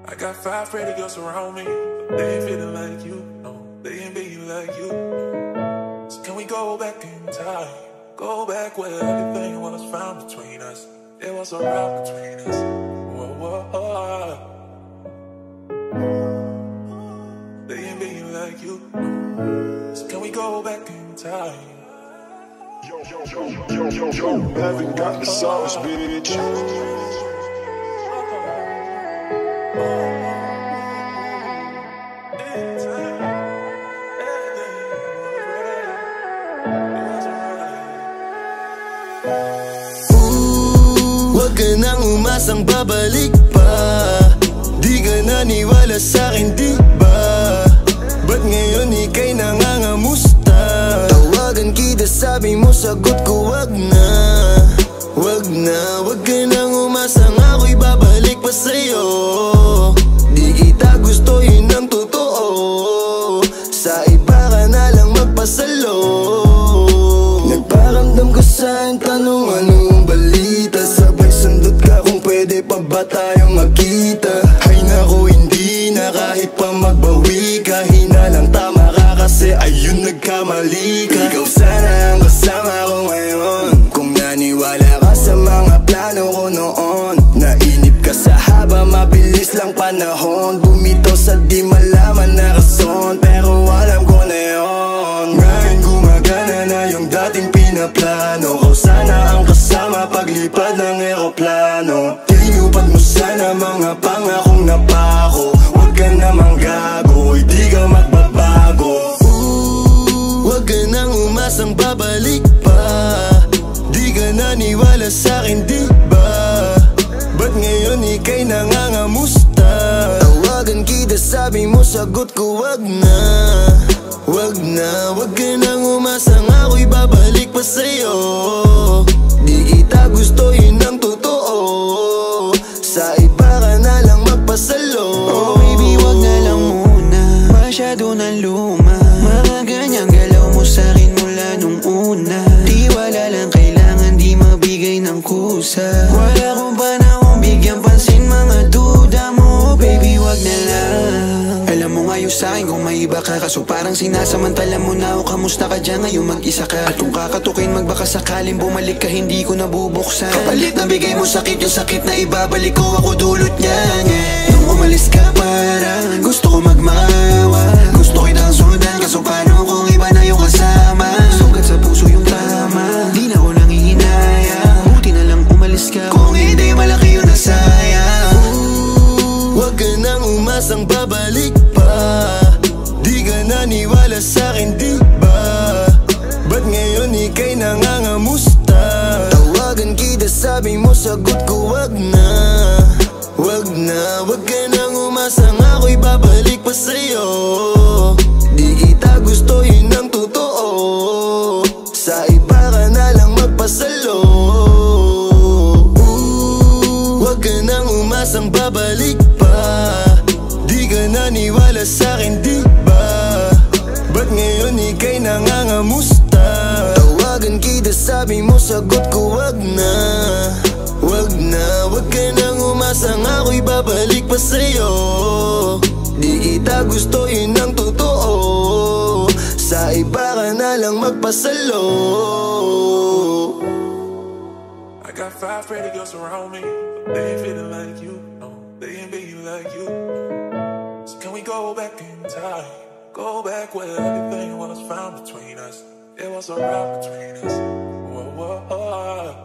I got 5 pretty girls around me, but they ain't feeling like you. No, they ain't being like you. So can we go back in time? Go back where everything was found between us. There was a rock between us. Whoa, whoa, whoa. They ain't being like you. So can we go back in time? Yo, haven't got the sauce, bitch. Wag ka nang umasang babalik pa. Di ka naniwala sa'kin, di ba? Ba't ngayon ika'y nangangamusta? Tawagan kita, sabi mo, sagot ko wag na. Wag na, wag ka nang umasang ako'y babalik pa sa'yo. Di kita gusto, yun ang totoo. Sa iba ka na lang magpasalo. Nagparamdam ko sa'yo, tanong anong balita. Sabay sundot ka kung pwede pa ba tayong magkita. Ay naku, hindi na kahit pa magbawi ka. Hinalang tama ka kasi ayun nagkamali ka. Ikaw sana ang kasama ko ngayon. Kung naniwala ka sa mga plano ko noon. Nainip ka sa haba, mabilis lang panahon. Bumitaw sa di malaman na rason, pero alam ko na yun. Ngayon gumagana na yung dating pinaplano ko. Sana ang kasama paglipad ng eroplano. Tinupad mo sana mga pangakong napako. Huwag ka namang gago, hindi ka magbabago. Huwag ka nang umasang babalik pa. Di ka naniwala sa'kin, di ba? Ba't ngayon ika'y nangangamusta? Tawagan kita, sabi mo, sagot ko wag na. Wag na, wag ka nang umasang ako'y babalik pa sa'yo. Di kita gusto, yun ang totoo. Sa iba ka na lang magpasalo. Oh baby, wag na lang muna. Masyado na luma. Mga ganyang galaw mo sa'kin mula nung una. Di wala lang kailangan, di mabigay ng kusa. Wala kong panahon bigyan pansin mga duda mo. Baby, wag na lang. Alam mo ngayon sa'kin kung may iba ka. Kaso parang sinasamantala mo na o kamusta ka dyan ngayon mag-isa ka. At kung kakatukin magbaka sakaling bumalik ka, hindi ko nabubuksan. Kapalit na bigay mo sakit, yung sakit na ibabalik ko, ako dulot niyan, yeah. Nung umalis ka parang gusto ko magmawa. Gusto kitang sundan, kaso paano kung iba na yung kasama? Sugat sa puso yung tama, di na ko nangihinaya. Buti na lang umalis ka, kung hindi malaki yung nasayang. Huwag ka nang umasang babalik pa. Di ka naniwala sa'kin, di ba? Ba't ngayon ika'y nangangamusta? Tawagan kita, sabi mo, sagot ko wag na. Wag na, wag ka nang umasang ako'y babalik pa sa'yo. Di kita gusto, yun ang totoo. Sa iba ka na lang magpasalo. Wag ka nang umasang babalik pa. Di ka naniwala sa'kin, di ba? Ba't ngayon ika'y nangangamusta? Tawagan kita, sabi mo, sagot ko wag na. Wag na, wag ka nang umasang ako'y babalik pa sa'yo. Di kita gusto, yun ang totoo. Sa iba ka na lang magpasalo. I got 5 pretty girls around me, but they ain't feeling like you. No, they ain't being like you. So can we go back in time? Go back where everything was found between us. There was a rock between us. Whoa, whoa, whoa.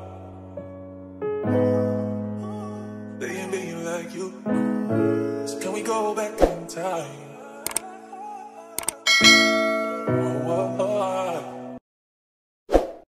They ain't being like you. So can we go back in time?